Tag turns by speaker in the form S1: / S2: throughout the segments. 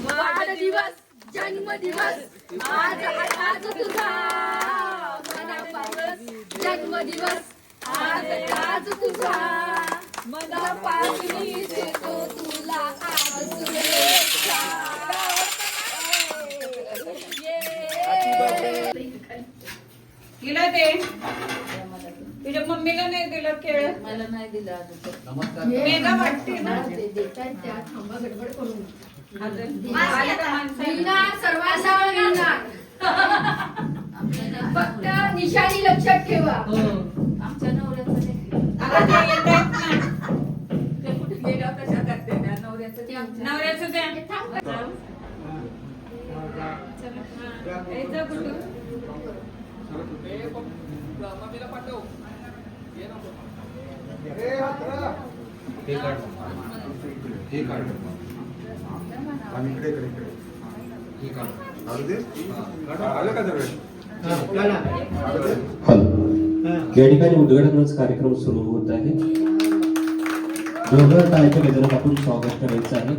S1: वाढदिवस जन्मदिवस आज आज तुझा मनापासून जन्मदिवस आज तुझा मनापासून देतो तुला आज शुभेच्छा.
S2: तिला ते तुझ्या मम्मीला नाही दिलं केळ.
S1: मला नाही दिला
S2: मेघा वाटते ना
S1: त्या थांबा गडबड करून फक्त निशाणी लक्षात ठेवा. आमच्या नवऱ्याचं ते कुठे गेल्या कशा करते नवऱ्याचं द्या.
S3: या ठिकाणी उद्घाटनाचा कार्यक्रम सुरू होत आहे. जोरदार टाळ्याच्या गजरात आपण स्वागत करायचं आहे.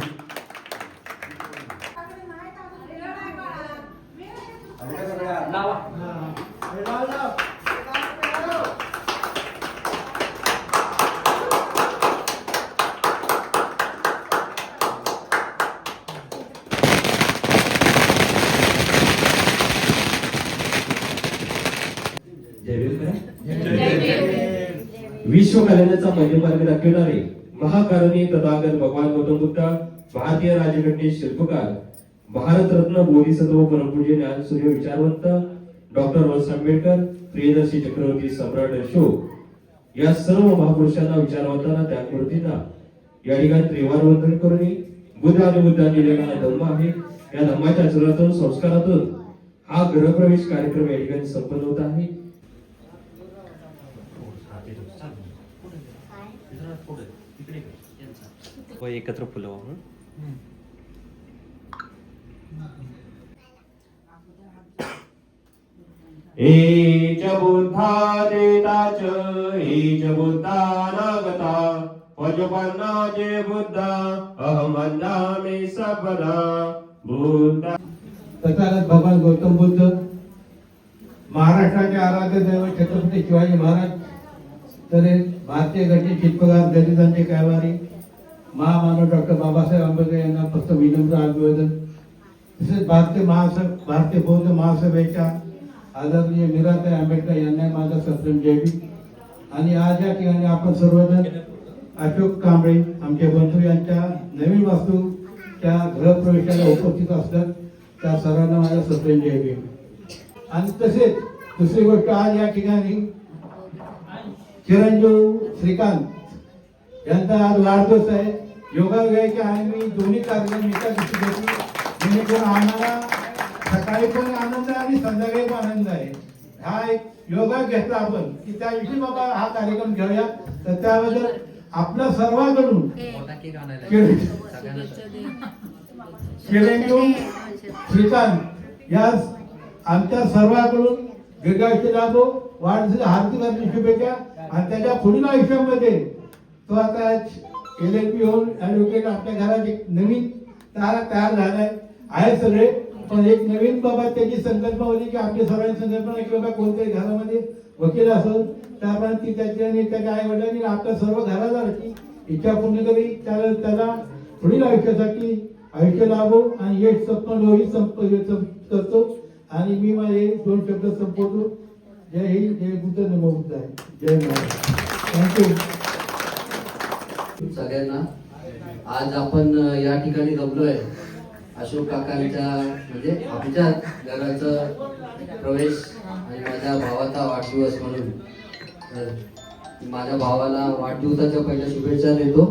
S3: विश्व कल्याणाचा मध्यमार्ग दाखवणारे महाकारुणी तथागत भगवान गौतम बुद्ध, भारतीय राजघटनेचे शिल्पकार, भारतरत्न बोधिसत्व परमपूज्य ज्ञानसूर्य विचारवंत डॉक्टर बाबासाहेब आंबेडकर, प्रियदर्शी चक्रवर्ती सम्राट अशोक या सर्व महापुरुषांना विचारवंतांना त्यागमूर्तींना या ठिकाणी त्रिवार वंदन करून बुद्ध आणि बुद्धांनी दिलेला हा धम्म आहे. या धम्माच्या आचरणातून संस्कारातून हा गृहप्रवेश कार्यक्रम या ठिकाणी संपन्न होत आहे. एकत्र फुलवा एच बुद्धा देताच एच बुद्धा नागता पजपन्ना जे बुद्धा अहमदा मे सबदा बुद्धा.
S4: तथागत भगवान गौतम बुद्ध, महाराष्ट्राचे आराध्य दैवत छत्रपती शिवाजी महाराज, तर भारतीय घटने शिल्पकार दलितांचे कैवारी महामानव डॉक्टर बाबासाहेब आंबेडकर यांना फक्त विनम्र अभिवादन. तसेच भारतीय बौद्ध महासभेच्या आदरणीय मीराताई आंबेडकर यांना माझा सप्रेम जयभीम. आणि आज या ठिकाणी आपण सर्वजण अशोक कांबळे आमचे बंधू यांच्या नवीन वास्तूच्या गृहप्रवेशाला उपस्थित असतात त्या सर्वांना माझा सप्रेम जयभीम. आणि तसेच दुसरी गोष्ट, आज या ठिकाणी चिरंजीव श्रीकांत यांचा आज वाढदिवस आहे. योगायोगाचे आणि मी दोन्ही कार्यक्रम एका दिवशी घेतले, जेणेकरून आम्हाला सकाळी पण आनंद आहे आणि संध्याकाळी पण आनंद आहे. हा एक योगा घेतला आपण की त्या दिवशी बाबा हा कार्यक्रम घेऊया. तर त्याबद्दल आपल्या सर्वांकडून चिरंजीव श्रीकांत या आमच्या सर्वांकडून दीर्घायुष्य लाभो, वाढदिवसाच्या हार्दिक शुभेच्छा. आणि त्याच्या पुढील आयुष्यामध्ये तो आता LLB होऊन ऍडव्होकेट आपल्या घरात एक नवीन तारा तयार झालाय आहे सगळे. पण एक नवीन बाबा त्याची संकल्पना होती की आपल्या सर्वांची संकल्पना की बाबा कोणत्याही घरामध्ये वकील असेल त्याप्रमाणे ती त्याच्या आई वडिलांनी आपल्या सर्व घरादाराची इच्छा पूर्ण करी. त्याला पुढील आयुष्यासाठी आयुष्य लाभो आणि एक स्वप्न डोळी करतो. आणि मी माझे 2 शब्द संपवतो. जय हिंद, जय बुद्ध, नमो बुद्ध आहे. जय महाराज. थँक्यू
S5: सगळ्यांना. आज आपण या ठिकाणी जमलोय अशोक काकांच्या म्हणजे आमच्या घराचा प्रवेश आणि माझ्या भावाचा वाढदिवस म्हणून. माझ्या भावाला वाढदिवसाच्या पहिल्या शुभेच्छा देतो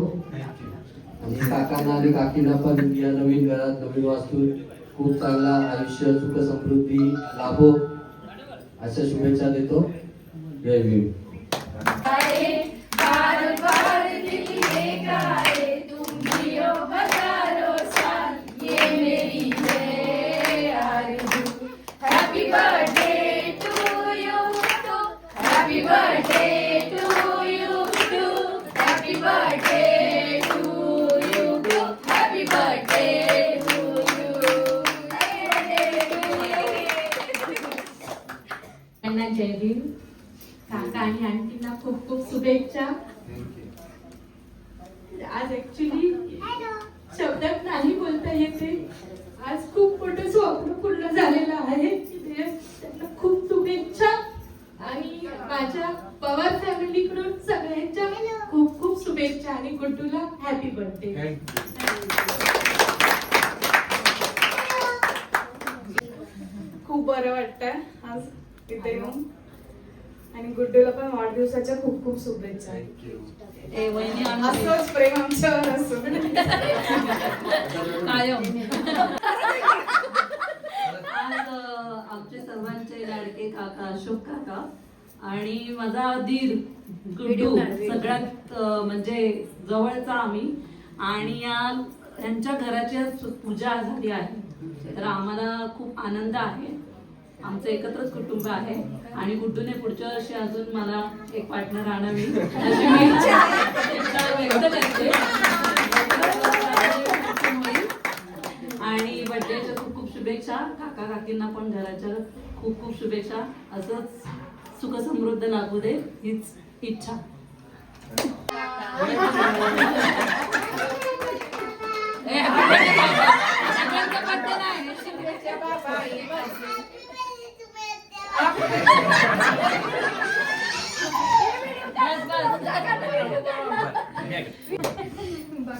S5: आणि काकांना आणि काकींना पण या नवीन घरात नवीन वास्तू खूप चांगला आयुष्य सुख समृद्धी लाभो अशा शुभेच्छा देतो. जय Bhim.
S1: Happy birthday to you.
S6: सगळ्यांना जय भीम. काका आणि आंटींना खूप खूप शुभेच्छा. आज ऍक्च्युली शब्दात नाही बोलता येते. आज खूप मोठं स्वप्न पूर्ण झालेलं आहे. त्यांना खूप शुभेच्छा आणि माझ्या पवार फॅमिलीकडून सगळ्यांच्या खूप खूप शुभेच्छा आणि गुड्डूला हॅपी बर्थडे.
S2: खूप बरं वाटतंय आज इथे येऊन आणि गुड्डूला पण वाढदिवसाच्या खूप खूप शुभेच्छा. असंच प्रेम आमच्यावर असो
S7: कायम. आज आमचे सर्वांचे लाडके काका अशोक काका आणि माझा दीर गुड्डू सगळ्यात म्हणजे जवळचा आम्ही आणि यांच्या घराची आज पूजा झाली आहे. तर आम्हाला खूप आनंद आहे. आमचं एकत्रच कुटुंब आहे आणि गुड्डूने पुढच्या वर्षी अजून मला एक पार्टनर आणावी अशी मी इच्छा व्यक्त करते. आणि बर्थडेच्या खूप खूप शुभेच्छा. काका काकींना पण घराच्या खूप खूप शुभेच्छा. असंच सुख समृद्ध लागू दे हीच इच्छा.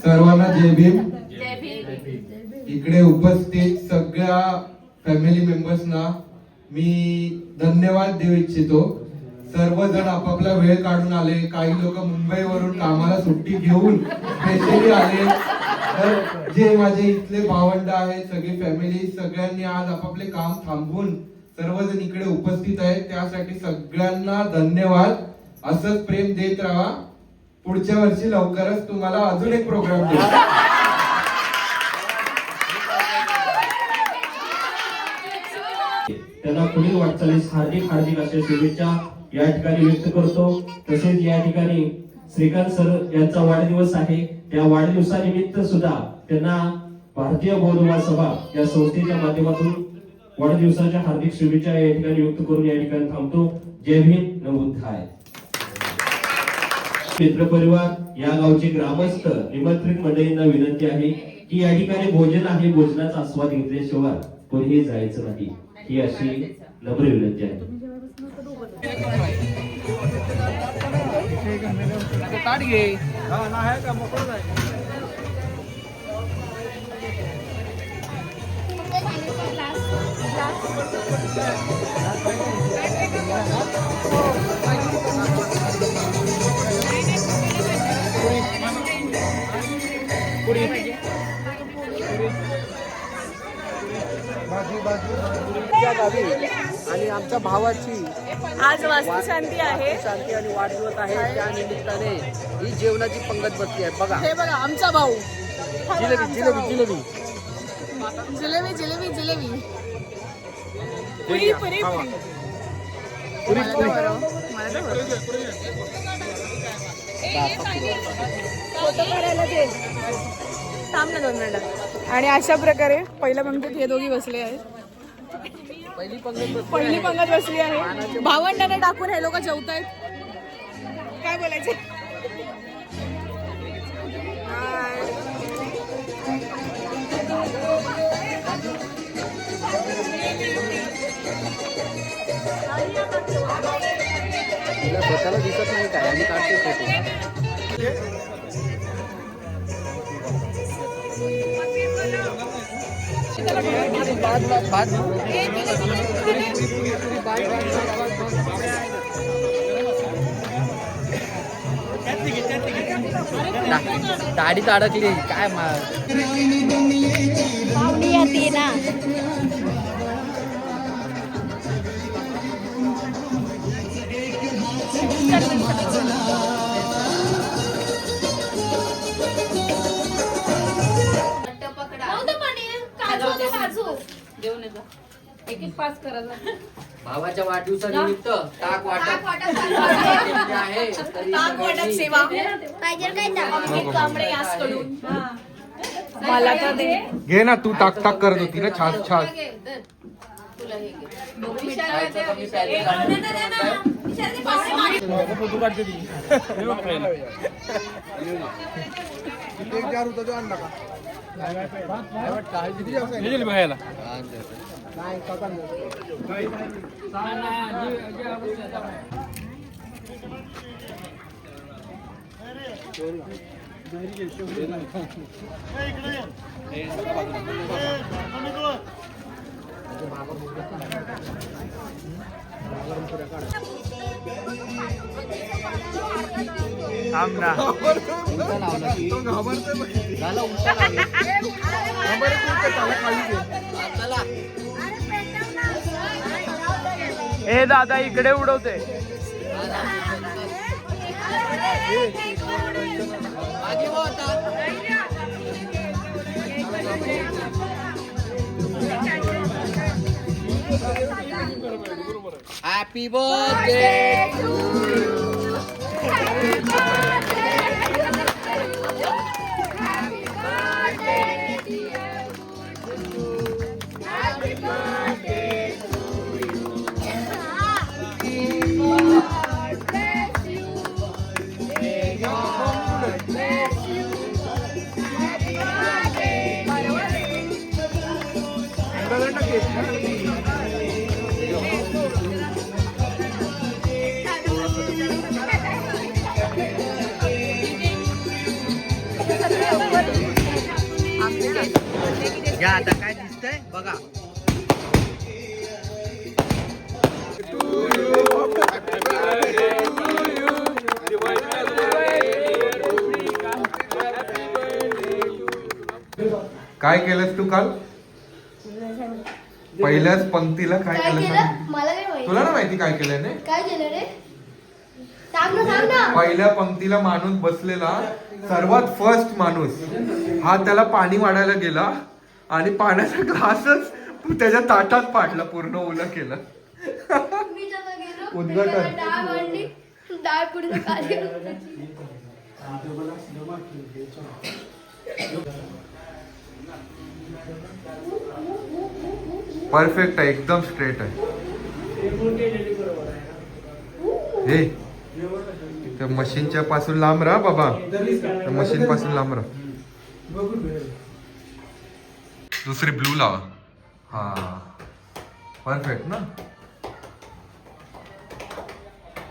S8: सर्वांना जय भीम. इकडे उपस्थित सगळ्या फॅमिली मेंबर्सना मी धन्यवाद देऊ इच्छितो. सर्वजण आपापला वेळ काढून आले. काही लोक मुंबईवरून कामाला सुट्टी घेऊन स्पेशली आले. तर जे माझे इथले भावंड आहेत सगळी फॅमिली सगळ्यांनी आज आपापले काम थांबवून सर्वजण इकडे उपस्थित आहेत. त्यासाठी सगळ्यांना धन्यवाद. असंच प्रेम देत राहा. पुढच्या वर्षी लवकरच तुम्हाला अजून एक प्रोग्राम देऊ.
S3: त्यांना पुढील वाटचालीस हार्दिक हार्दिक अशा शुभेच्छा या ठिकाणी व्यक्त करतो. तसेच या ठिकाणी श्रीकांत सर यांचा वाढदिवस आहे. त्या वाढदिवसानिमित्त सुद्धा त्यांना भारतीय बौद्ध सभा या संस्थेच्या माध्यमातून वाढदिवसाच्या हार्दिक शुभेच्छा या ठिकाणी व्यक्त करून या ठिकाणी थांबतो. जय भीम नमोद्धाय. मित्र परिवार या गावचे ग्रामस्थ निमंत्रित मंडळींना विनंती आहे की या ठिकाणी भोजन आहे. भोजनाचा आस्वाद घेतल्याशिवाय कोणीही जायचं नाही ही अशी नम्र विनंती आहे.
S9: आणि आमच्या भावाची
S2: आज वास्तुशांती आहे.
S9: शांती आणि वाढदिवस आहे. त्या निमित्ताने ही जेवणाची पंगत बसली आहे. बघा
S2: हे बघा आमचा भाऊ.
S9: जिलेबी जिलेबी जिलेबी
S2: जिलेबी जिलेबी जिलेबी पुरी पुरी पुरी. फोटो काढायला दे. थांब ना 2 मिनिटं. आणि अशा प्रकारे पहिल्या पंक्तीत हे दोघी बसले आहेत. पहिली पंगत बसली आहे. भावंडाने टाकून हे लोक जेवतायत. काय बोलायचे.
S9: स्वतःला दिसत नाही काय आणि काढते फोटो. दाढीत अडकली काय
S6: ना.
S7: देऊन येतो. एक एक पास करायचा.
S5: भावाच्या वाढदिवसानिमित्त ताक वाटप आहे.
S2: ताक वाटप सेवा
S6: पाहिजे काय
S2: कांबळे यासकडून. मला तर दे.
S8: घे ना तू टाक टाक करत होती ना. छान छान.
S1: तुला हे घे.
S9: फोटो काढते ती बघायला ए दादा इकडे उडवते
S5: हॅपी बर्थडे या आता काय दिसतंय बघा.
S8: काय केलंस तू काल पहिल्याच पंक्तीला काय केलं सांग?
S10: मला काय माहिती.
S8: तुला ना माहिती काय केलंय ने?
S10: काय केलं रे? सांग ना सांग ना.
S8: पहिल्या पंक्तीला माणूस बसलेला सर्वात फर्स्ट माणूस हा त्याला पाणी वाढायला गेला आणि पाण्याचा ग्लासच त्याच्या ताटात पाडला, पूर्ण ओलं केलं.
S10: मी जेव्हा गेलो
S8: उद्घाटन.
S10: तेव्हा डाळ वाढली, डाळ पुढे खाली होती.
S8: परफेक्ट आहे, एकदम स्ट्रेट आहे. हे त्या मशीनच्या पासून लांब राहा बाबा, त्या मशीन पासून लांब राहा. दुसरी ब्लू लावा. हा परफेक्ट ना.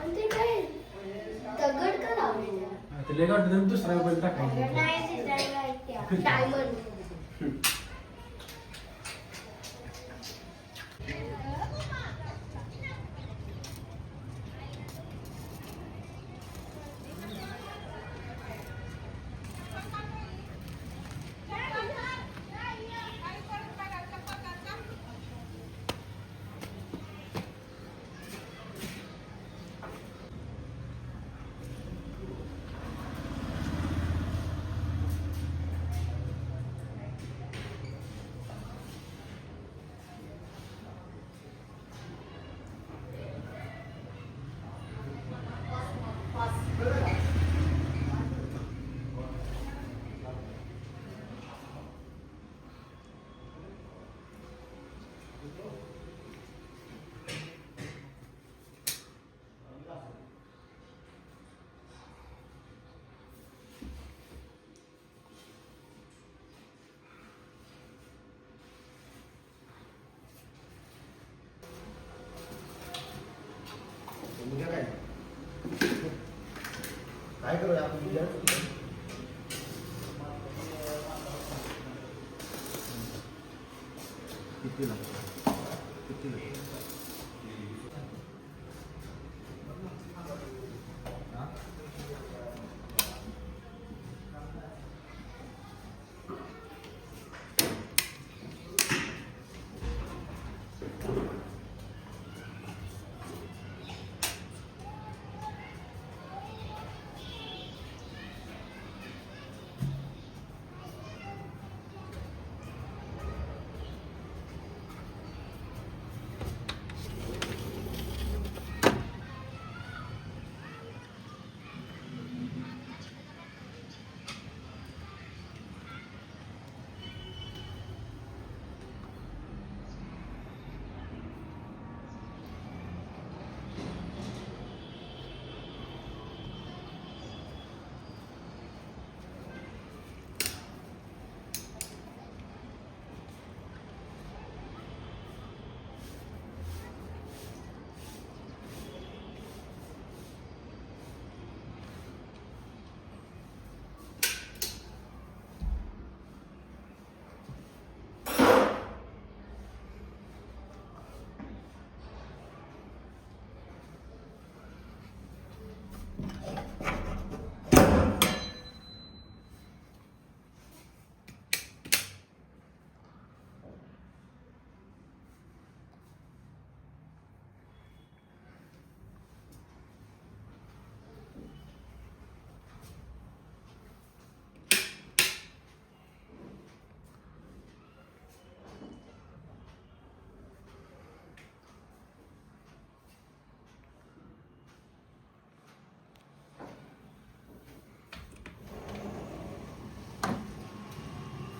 S10: आणि ते काय दगड का लावले? नाही ते डायमंड.
S4: काय करूया आपण?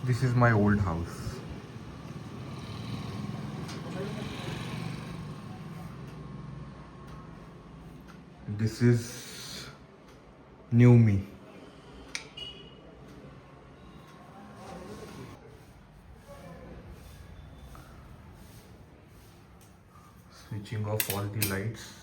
S8: This is my old house. This is new me. Switching off all the lights.